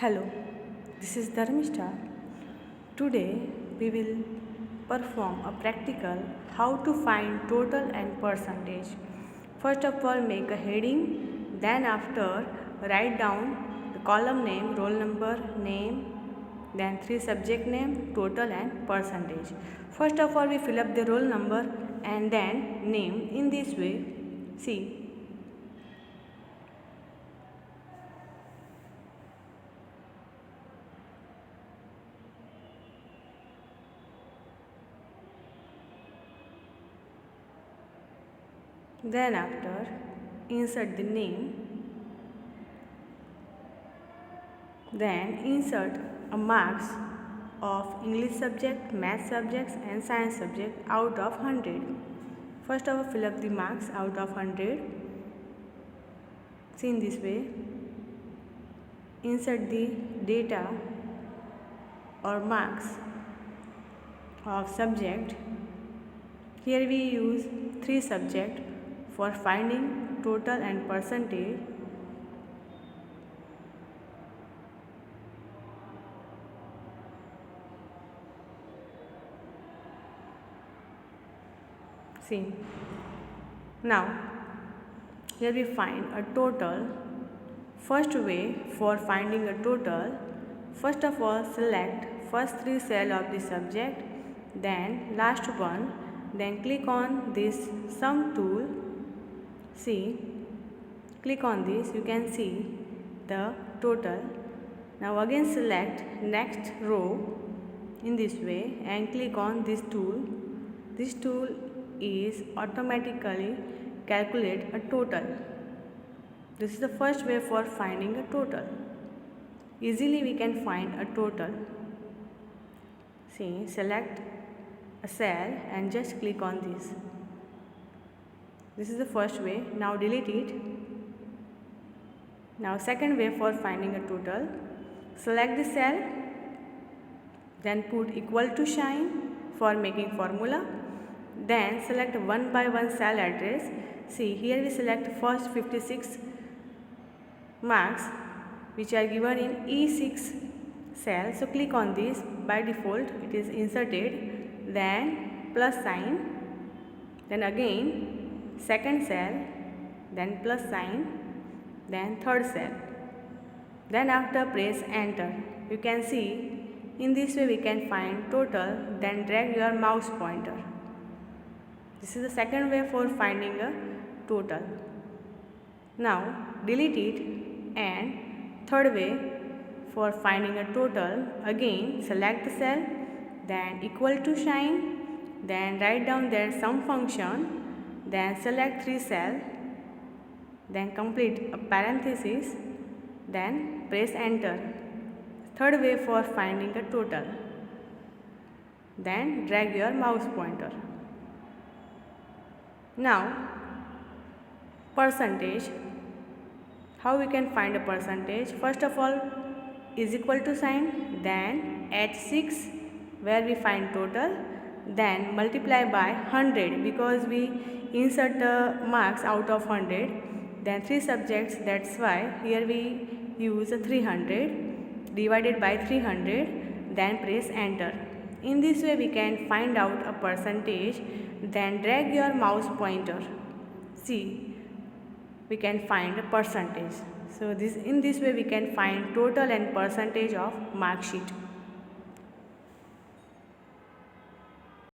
Hello, this is Dharmishta. Today we will perform a practical how to find total and percentage. First of all, make a heading, then after write down the column name, roll number, name, then 3 subject name, total and percentage. First of all, we fill up the roll number and then name in this way. See. Then after insert the name, then insert a marks of English subject, math subjects and science subject out of 100. First of all, fill up the marks out of 100. See in this way. Insert the data or marks of subject. Here we use 3 subjects for finding total and percentage. See. Now, here we find a total. First way for finding a total, first of all select first 3 cells of the subject, then last one, then click on this sum tool. See, click on this, you can see the total. Now again select next row in this way and click on this tool. This tool is automatically calculate a total. This is the first way for finding a total. Easily we can find a total. See, select a cell and just click on this. This is the first way. Now delete it. Now second way for finding a total. Select the cell, then put equal to sign for making formula. Then select one by one cell address. See, here we select first 56 marks which are given in E6 cell. So click on this. By default it is inserted. Then plus sign. Then again second cell, then plus sign, then third cell. Then after press enter. You can see in this way we can find total, then drag your mouse pointer. This is the second way for finding a total. Now delete it, and third way for finding a total, again select the cell, then equal to sign, then write down there sum function, then select 3 cells, then complete a parenthesis, then press enter. Third way for finding a total. Then drag your mouse pointer. Now percentage. How we can find a percentage? First of all is equal to sign, then H6 where we find total, then multiply by 100 because we insert the marks out of 100, then 3 subjects, that's why here we use 300 divided by 300, then press enter. In this way we can find out a percentage, then drag your mouse pointer. See, we can find a percentage. So in this way we can find total and percentage of mark sheet.